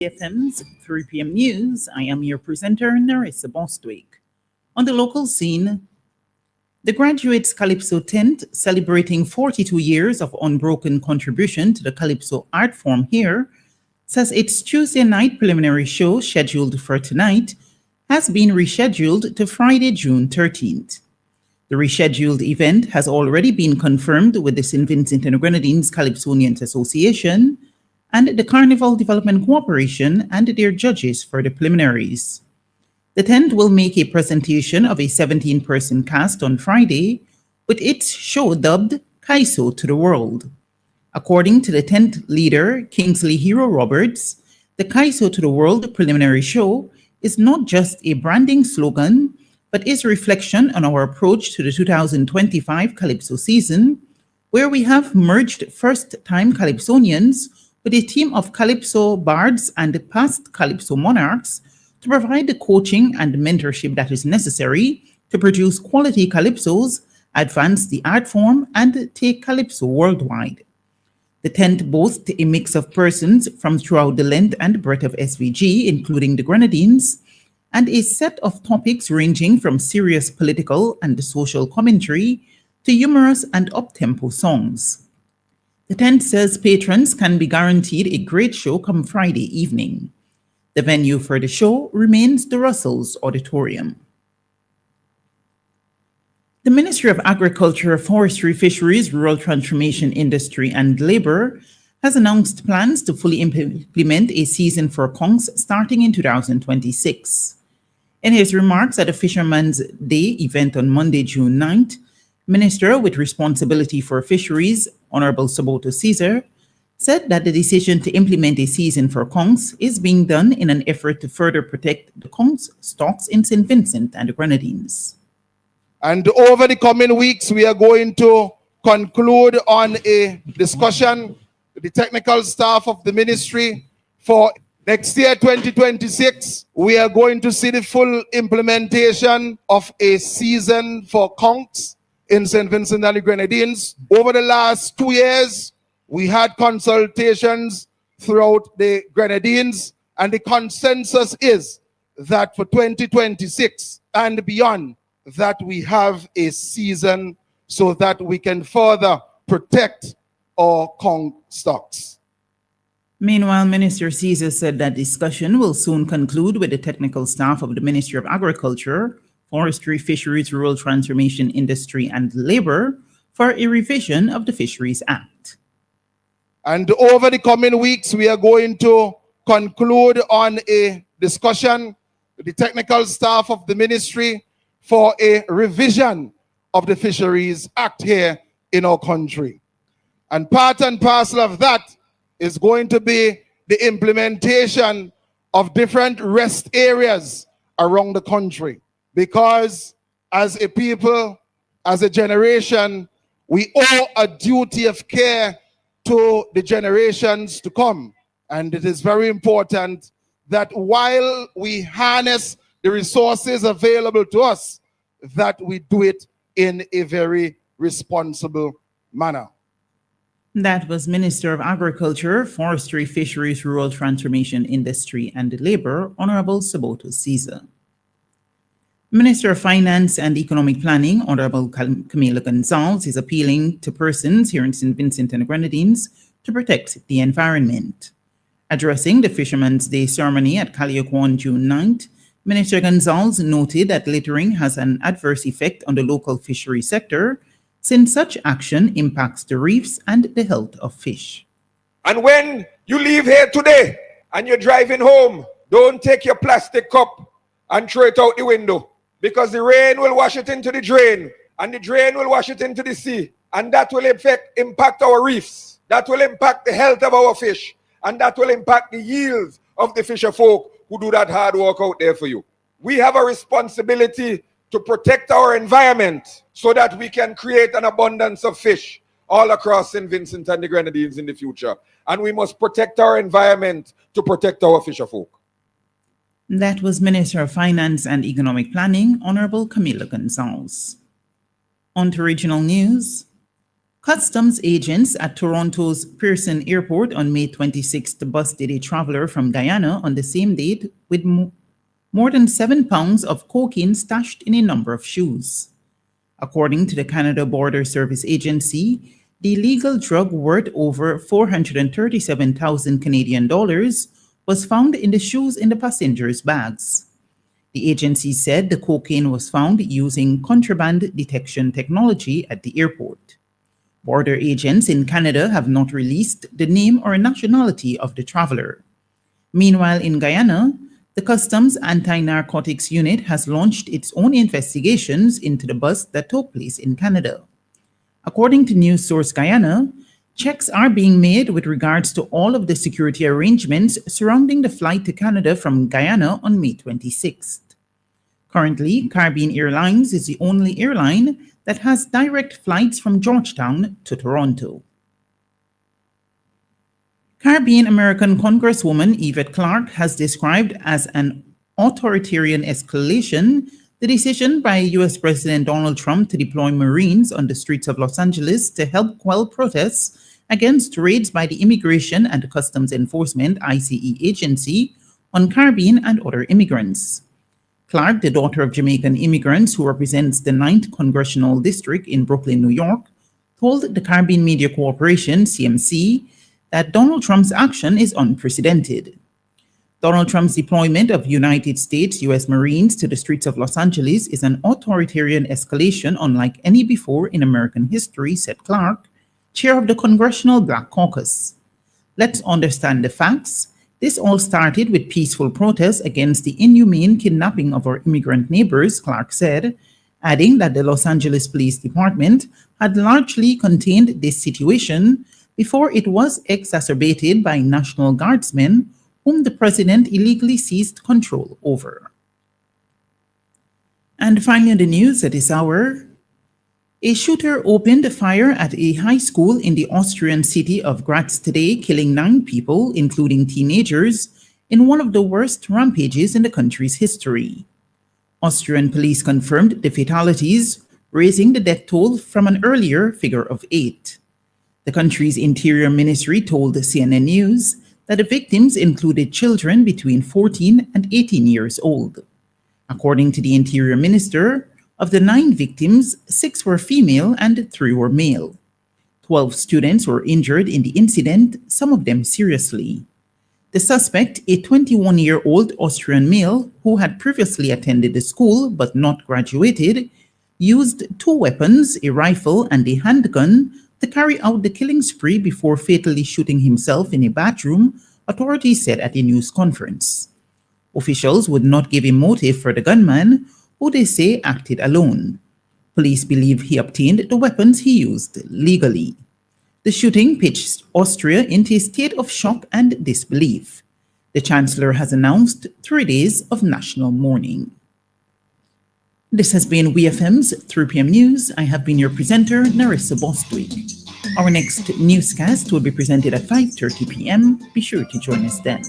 FM's 3 p.m. news. I am your presenter, Narissa Bostwick. On the local scene, the Graduates Calypso tent, celebrating 42 years of unbroken contribution to the Calypso art form here, says its Tuesday night preliminary show, scheduled for tonight, has been rescheduled to Friday, June 13th. The rescheduled event has already been confirmed with the St. Vincent and the Grenadines Calypsonians Association and the Carnival Development Corporation and their judges for the preliminaries. The tent will make a presentation of a 17-person cast on Friday, with its show dubbed Kaiso to the World. According to the tent leader, Kingsley Hero Roberts, the Kaiso to the World preliminary show is not just a branding slogan, but is a reflection on our approach to the 2025 Calypso season, where we have merged first-time Calypsonians with a team of Calypso bards and past Calypso monarchs to provide the coaching and mentorship that is necessary to produce quality Calypsos, advance the art form, and take Calypso worldwide. The tent boasts a mix of persons from throughout the length and breadth of SVG, including the Grenadines, and a set of topics ranging from serious political and social commentary to humorous and up-tempo songs. The tent says patrons can be guaranteed a great show come Friday evening. The venue for the show remains the Russell's Auditorium. The Ministry of Agriculture, Forestry, Fisheries, Rural Transformation, Industry and Labour has announced plans to fully implement a season for conchs starting in 2026. In his remarks at the Fisherman's Day event on Monday, June 9th, Minister with responsibility for fisheries, Honorable Soboto Caesar, said that the decision to implement a season for conchs is being done in an effort to further protect the conchs stocks in St. Vincent and the Grenadines. And over the coming weeks, we are going to conclude on a discussion with the technical staff of the ministry for next year, 2026. We are going to see the full implementation of a season for conchs in St. Vincent and the Grenadines. Over the last 2 years, we had consultations throughout the Grenadines, and the consensus is that for 2026 and beyond, that we have a season so that we can further protect our conch stocks. Meanwhile, Minister Caesar said that discussion will soon conclude with the technical staff of the Ministry of Agriculture, Forestry, Fisheries, Rural Transformation, Industry and Labour for a revision of the Fisheries Act. And over the coming weeks, we are going to conclude on a discussion with the technical staff of the ministry for a revision of the Fisheries Act here in our country. And part and parcel of that is going to be the implementation of different rest areas around the country. Because as a people, as a generation, we owe a duty of care to the generations to come. And it is very important that while we harness the resources available to us, that we do it in a very responsible manner. That was Minister of Agriculture, Forestry, Fisheries, Rural Transformation, Industry and Labour, Honorable Soboto Caesar. Minister of Finance and Economic Planning, Honorable Camila Gonzalez, is appealing to persons here in St. Vincent and the Grenadines to protect the environment. Addressing the Fisherman's Day ceremony at Calliope on June 9th, Minister Gonzalez noted that littering has an adverse effect on the local fishery sector, since such action impacts the reefs and the health of fish. And when you leave here today and you're driving home, don't take your plastic cup and throw it out the window, because the rain will wash it into the drain, and the drain will wash it into the sea, and that will impact our reefs. That will impact the health of our fish, and that will impact the yields of the fisher folk who do that hard work out there for you. We have a responsibility to protect our environment so that we can create an abundance of fish all across St. Vincent and the Grenadines in the future. And we must protect our environment to protect our fisher folk. That was Minister of Finance and Economic Planning, Honorable Camila Gonzalez. On to regional news. Customs agents at Toronto's Pearson Airport on May 26th busted a traveler from Guyana on the same date with more than 7 pounds of cocaine stashed in a number of shoes. According to the Canada Border Service Agency, the illegal drug worth over 437,000 Canadian dollars was found in the shoes in the passengers' bags. The agency said the cocaine was found using contraband detection technology at the airport. Border agents in Canada have not released the name or nationality of the traveler. Meanwhile, in Guyana, the Customs Anti-Narcotics Unit has launched its own investigations into the bust that took place in Canada. According to news source Guyana, checks are being made with regards to all of the security arrangements surrounding the flight to Canada from Guyana on May 26th. Currently, Caribbean Airlines is the only airline that has direct flights from Georgetown to Toronto. Caribbean American Congresswoman Yvette Clarke has described as an authoritarian escalation the decision by U.S. President Donald Trump to deploy Marines on the streets of Los Angeles to help quell protests against raids by the Immigration and Customs Enforcement (ICE) agency on Caribbean and other immigrants. Clarke, the daughter of Jamaican immigrants who represents the 9th Congressional District in Brooklyn, New York, told the Caribbean Media Corporation, CMC, that Donald Trump's action is unprecedented. Donald Trump's deployment of United States U.S. Marines to the streets of Los Angeles is an authoritarian escalation unlike any before in American history, said Clarke, chair of the Congressional Black Caucus. Let's understand the facts. This all started with peaceful protests against the inhumane kidnapping of our immigrant neighbors, Clarke said, adding that the Los Angeles Police Department had largely contained this situation before it was exacerbated by National Guardsmen whom the president illegally seized control over. And finally, the news at this hour. A shooter opened fire at a high school in the Austrian city of Graz today, killing 9 people, including teenagers, in one of the worst rampages in the country's history. Austrian police confirmed the fatalities, raising the death toll from an earlier figure of 8. The country's Interior Ministry told CNN News that the victims included children between 14 and 18 years old. According to the Interior Minister, of the 9 victims, 6 were female and 3 were male. 12 students were injured in the incident, some of them seriously. The suspect, a 21-year-old Austrian male who had previously attended the school but not graduated, used 2 weapons, a rifle and a handgun, to carry out the killing spree before fatally shooting himself in a bathroom, authorities said at a news conference. Officials would not give a motive for the gunman, who they say acted alone. Police believe he obtained the weapons he used legally. The shooting pitched Austria into a state of shock and disbelief. The Chancellor has announced 3 days of national mourning. This has been WeFM's 3 p.m. News. I have been your presenter, Narissa Bostwick. Our next newscast will be presented at 5:30 p.m. Be sure to join us then.